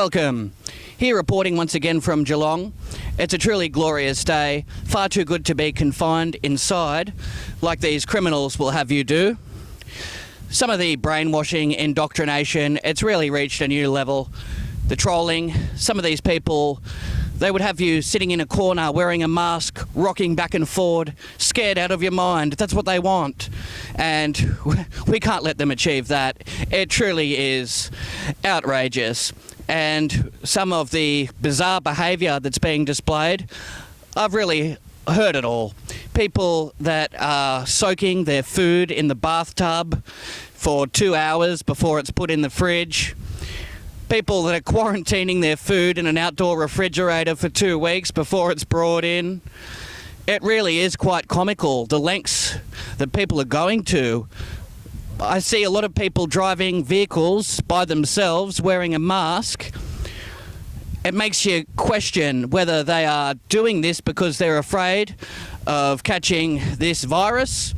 Welcome. Here reporting once again from Geelong. It's a truly glorious day, far too good to be confined inside, like these criminals will have you do. Some of the brainwashing, indoctrination, it's really reached a new level. The trolling, some of these people, they would have you sitting in a corner wearing a mask, rocking back and forward, scared out of your mind. That's what they want. And we can't let them achieve that. It truly is outrageous. And some of the bizarre behaviour that's being displayed, I've really heard it all. People that are soaking their food in the bathtub for 2 hours before it's put in the fridge. People that are quarantining their food in an outdoor refrigerator for 2 weeks before it's brought in. It really is quite comical, the lengths that people are going to. I see a lot of people driving vehicles by themselves wearing a mask. It makes you question whether they are doing this because they're afraid of catching this virus,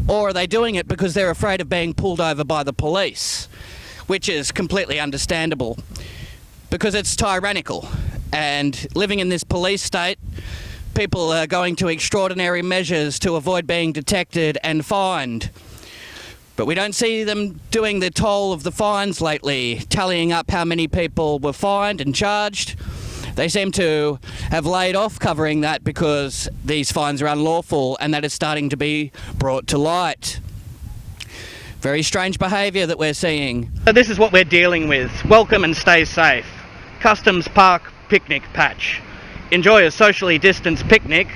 or are they doing it because they're afraid of being pulled over by the police, which is completely understandable because it's tyrannical. And living in this police state, people are going to extraordinary measures to avoid being detected and fined. But we don't see them doing the toll of the fines lately, tallying up how many people were fined and charged. They seem to have laid off covering that because these fines are unlawful, and that is starting to be brought to light. Very strange behaviour that we're seeing. So this is what we're dealing with. Welcome and stay safe. Customs Park picnic patch. Enjoy a socially distanced picnic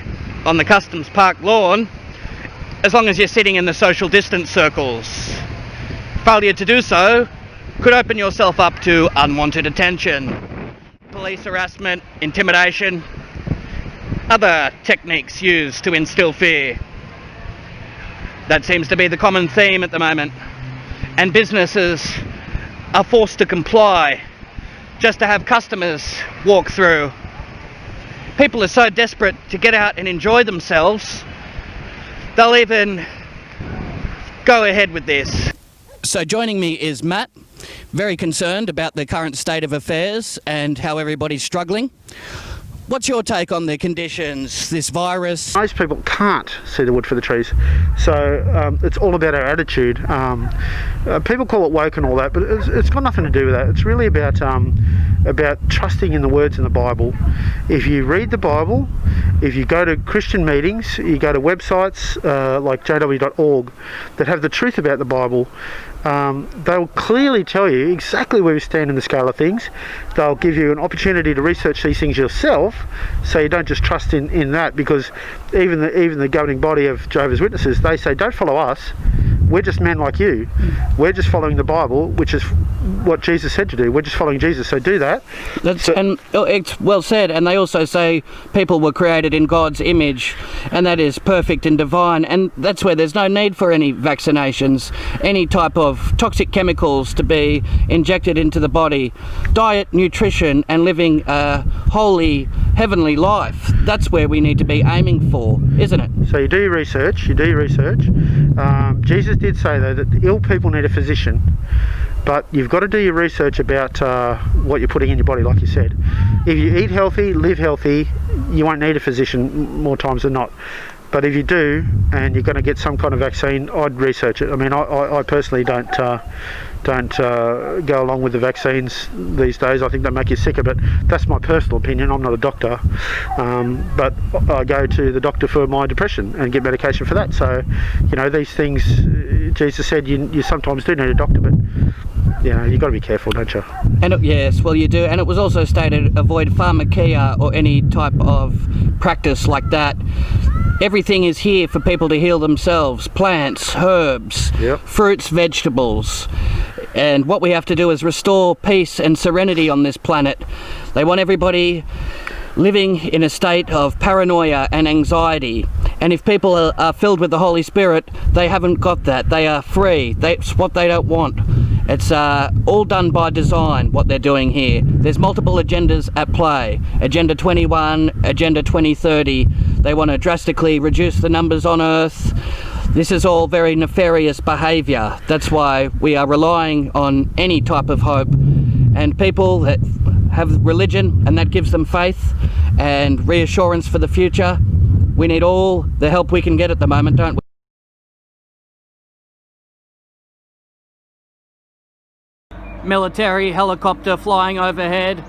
on the Customs Park lawn, as long as you're sitting in the social distance circles. Failure to do so could open yourself up to unwanted attention, police harassment, intimidation, other techniques used to instill fear. That seems to be the common theme at the moment. And businesses are forced to comply just to have customers walk through. People are so desperate to get out and enjoy themselves, they'll even go ahead with this. So joining me is Matt, very concerned about the current state of affairs and how everybody's struggling. What's your take on the conditions, this virus? Most people can't see the wood for the trees, so it's all about our attitude. People call it woke and all that, but it's got nothing to do with that. It's really about trusting in the words in the Bible. If you read the Bible, if you go to Christian meetings, you go to websites like jw.org that have the truth about the Bible, they'll clearly tell you exactly where you stand in the scale of things. They'll give you an opportunity to research these things yourself, so you don't just trust in that, because even the governing body of Jehovah's Witnesses, they say, don't follow us, we're just men like you, we're just following the Bible, which is what Jesus said to do. We're just following Jesus, so do that. And it's well said. And they also say people were created in God's image, and that is perfect and divine, and that's where there's no need for any vaccinations, any type of toxic chemicals to be injected into the body. Diet, nutrition, and living a holy, heavenly life, that's where we need to be aiming for, isn't it? So you do your research, Jesus did say though that ill people need a physician, but you've got to do your research about what you're putting in your body, like you said. If you eat healthy, live healthy, you won't need a physician more times than not. But if you do, and you're going to get some kind of vaccine, I'd research it. I mean, I personally don't go along with the vaccines these days. I think they make you sicker, but that's my personal opinion. I'm not a doctor, but I go to the doctor for my depression and get medication for that. So, you know, these things, Jesus said you sometimes do need a doctor, but you know, you've got to be careful, don't you? And yes, well, you do. And it was also stated, avoid pharmakeia or any type of practice like that. Everything is here for people to heal themselves. Plants, herbs, yep, fruits, vegetables. And what we have to do is restore peace and serenity on this planet. They want everybody living in a state of paranoia and anxiety. And if people are filled with the Holy Spirit, they haven't got that. They are free. That's what they don't want. It's all done by design, what they're doing here. There's multiple agendas at play. Agenda 21, Agenda 2030. They want to drastically reduce the numbers on Earth. This is all very nefarious behaviour. That's why we are relying on any type of hope. And people that have religion, and that gives them faith and reassurance for the future. We need all the help we can get at the moment, don't we? Military helicopter flying overhead.